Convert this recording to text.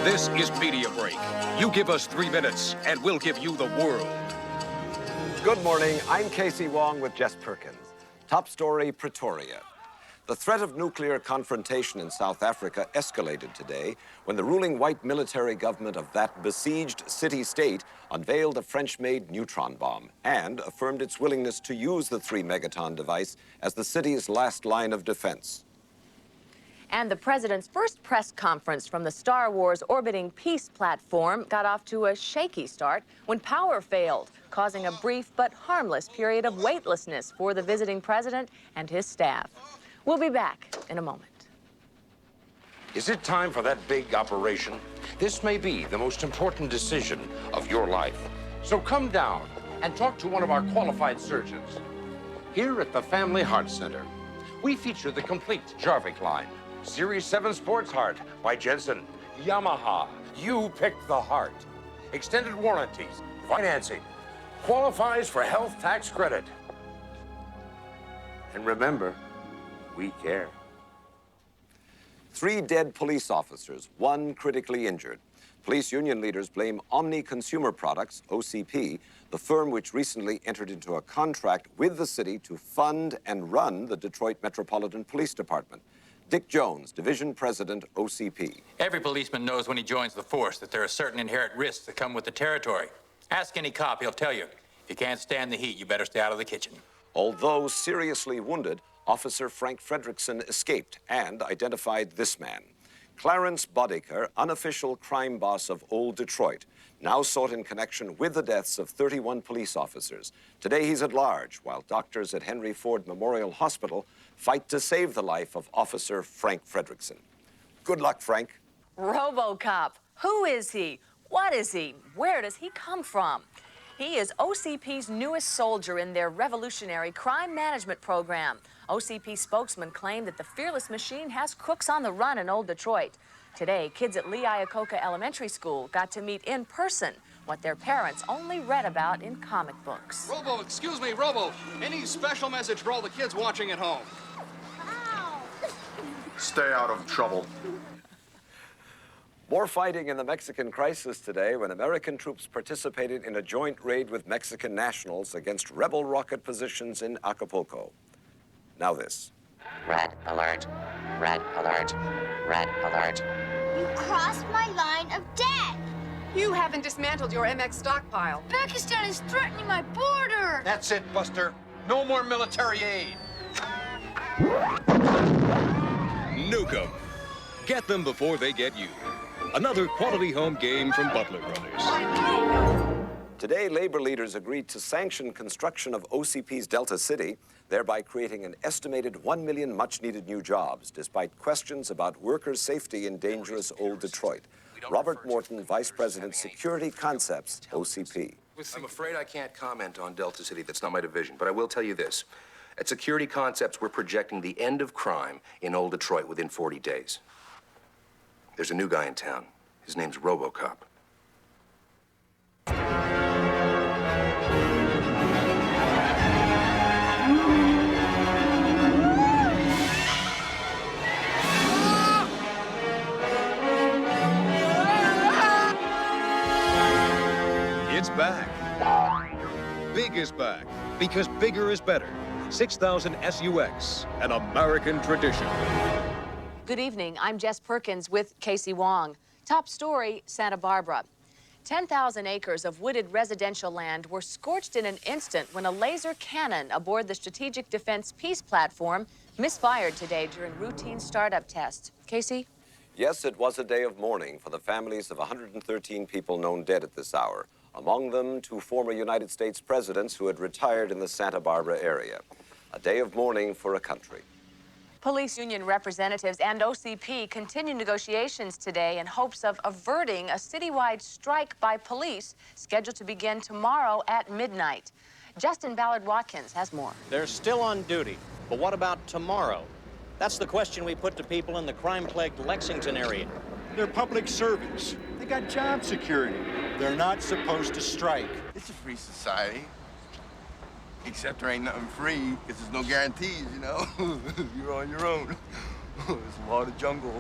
This is Media Break. You give us 3 minutes, and we'll give you the world. Good morning. I'm Casey Wong with Jess Perkins. Top story, Pretoria. The threat of nuclear confrontation in South Africa escalated today when the ruling white military government of that besieged city-state unveiled a French-made neutron bomb and affirmed its willingness to use the 3-megaton device as the city's last line of defense. And the president's first press conference from the Star Wars orbiting peace platform got off to a shaky start when power failed, causing a brief but harmless period of weightlessness for the visiting president and his staff. We'll be back in a moment. Is it time for that big operation? This may be the most important decision of your life. So come down and talk to one of our qualified surgeons. Here at the Family Heart Center, we feature the complete Jarvik line. Series 7 Sports Heart by Jensen. Yamaha. You picked the heart. Extended warranties. Financing. Qualifies for health tax credit. And remember, we care. 3 dead police officers, 1 critically injured. Police union leaders blame Omni Consumer Products, OCP, the firm which recently entered into a contract with the city to fund and run the Detroit Metropolitan Police Department. Dick Jones, Division President, OCP. Every policeman knows when he joins the force that there are certain inherent risks that come with the territory. Ask any cop, he'll tell you. If you can't stand the heat, you better stay out of the kitchen. Although seriously wounded, Officer Frank Frederickson escaped and identified this man. Clarence Boddicker, unofficial crime boss of Old Detroit, now sought in connection with the deaths of 31 police officers. Today he's at large, while doctors at Henry Ford Memorial Hospital fight to save the life of Officer Frank Frederickson. Good luck, Frank. Robocop. Who is he? What is he? Where does he come from? He is OCP's newest soldier in their revolutionary crime management program. OCP spokesman claimed that the fearless machine has crooks on the run in Old Detroit. Today, kids at Lee Iacocca Elementary School got to meet in person what their parents only read about in comic books. Robo, excuse me, Robo. Any special message for all the kids watching at home? Stay out of trouble. More fighting in the Mexican crisis today when American troops participated in a joint raid with Mexican nationals against rebel rocket positions in Acapulco. Now this. Red alert. Red alert. Red alert. You crossed my line of death. You haven't dismantled your MX stockpile. Pakistan is threatening my border. That's it, Buster. No more military aid. Nuke 'em. Get them before they get you. Another quality home game from Butler Brothers. Today, labor leaders agreed to sanction construction of OCP's Delta City, thereby creating an estimated 1 million much-needed new jobs, despite questions about workers' safety in dangerous Old Detroit. Robert Morton, Vice President, Security Concepts, OCP. I'm afraid I can't comment on Delta City. That's not my division. But I will tell you this. At Security Concepts, we're projecting the end of crime in Old Detroit within 40 days. There's a new guy in town. His name's Robocop. It's back. Big is back, because bigger is better. 6000 SUX, an American tradition. Good evening. I'm Jess Perkins with Casey Wong. Top story, Santa Barbara. 10,000 acres of wooded residential land were scorched in an instant when a laser cannon aboard the Strategic Defense Peace Platform misfired today during routine startup tests. Casey? Yes, it was a day of mourning for the families of 113 people known dead at this hour. Among them, 2 former United States presidents who had retired in the Santa Barbara area. A day of mourning for a country. Police union representatives and OCP continue negotiations today in hopes of averting a citywide strike by police scheduled to begin tomorrow at midnight. Justin Ballard-Watkins has more. They're still on duty, but what about tomorrow? That's the question we put to people in the crime-plagued Lexington area. They're public servants. They got job security. They're not supposed to strike. It's a free society. Except there ain't nothing free, because there's no guarantees, you know? You're on your own. It's a lot of jungle.